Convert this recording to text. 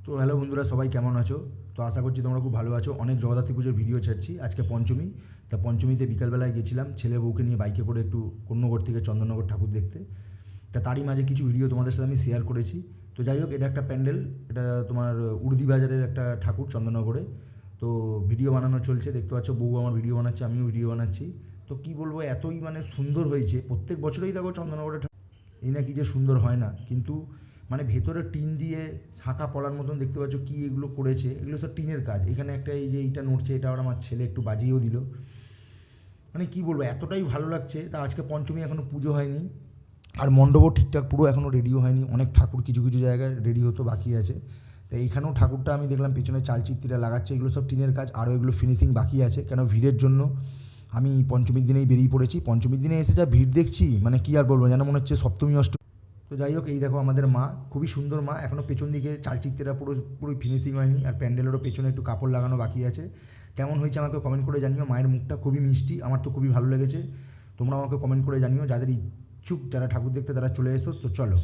তো হ্যালো বন্ধুরা, সবাই কেমন আছো? তো আশা করছি তোমরা খুব ভালো আছো। অনেক জগদ্ধাত্রী পুজোর ভিডিও ছাড়ছি। আজকে পঞ্চমী, তা পঞ্চমীতে বিকালবেলায় গেছিলাম ছেলে বউকে নিয়ে বাইকে করে একটু কন্যগর থেকে চন্দননগর ঠাকুর দেখতে। তা তারই মাঝে কিছু ভিডিও তোমাদের সাথে আমি শেয়ার করেছি। তো যাই হোক, এটা একটা প্যান্ডেল, এটা তোমার উর্দি বাজারের একটা ঠাকুর চন্দননগরে। তো ভিডিও বানানো চলছে, দেখতে পাচ্ছ বউ আমার ভিডিও বানাচ্ছে, আমিও ভিডিও বানাচ্ছি। তো কী বলবো, এতই মানে সুন্দর হয়েছে। প্রত্যেক বছরেই দেখো চন্দননগরে এই না কি যে সুন্দর হয় না, কিন্তু মানে ভেতরে টিন দিয়ে শাঁখা পলার মতন দেখতে পাচ্ছ কী এগুলো করেছে, এগুলো সব টিনের কাজ। এখানে একটা এই যে এইটা নড়ছে, এটা আবার আমার ছেলে একটু বাজিয়েও দিল। মানে কী বলবো, এতটাই ভালো লাগছে। তা আজকে পঞ্চমী, এখনও পুজো হয়নি, আর মণ্ডপও ঠিকঠাক পুরো এখনও রেডিও হয়নি। অনেক ঠাকুর কিছু কিছু জায়গায় রেডি হতো, বাকি আছে। তো এইখানেও ঠাকুরটা আমি দেখলাম পেছনে চালচিত্রীরা লাগাচ্ছে, এগুলো সব টিনের কাজ, আরও এগুলো ফিনিশিং বাকি আছে। কেন ভিড়ের জন্য আমি পঞ্চমীর দিনেই বেরিয়ে পড়েছি। পঞ্চমীর দিনে এসে যা ভিড় দেখছি, মানে কী আর বলবো, যেন মনে হচ্ছে সপ্তমী অষ্টমী। তো যাই হোক, এই দেখো আমাদের মা, খুবই সুন্দর মা। এখনও পেছন দিকে চালচিত্রেরা পুরোই ফিনিশিং হয়নি, আর প্যান্ডেলেরও পেছনে একটু কাপড় লাগানো বাকি আছে। কেমন হয়েছে আমাকে কমেন্ট করে জানিও। মায়ের মুখটা খুবই মিষ্টি, আমার তো খুবই ভালো লেগেছে। তোমরা আমাকে কমেন্ট করে জানিও। যাদের ইচ্ছুক, যারা ঠাকুর দেখতে, তারা চলে এসো। তো চলো।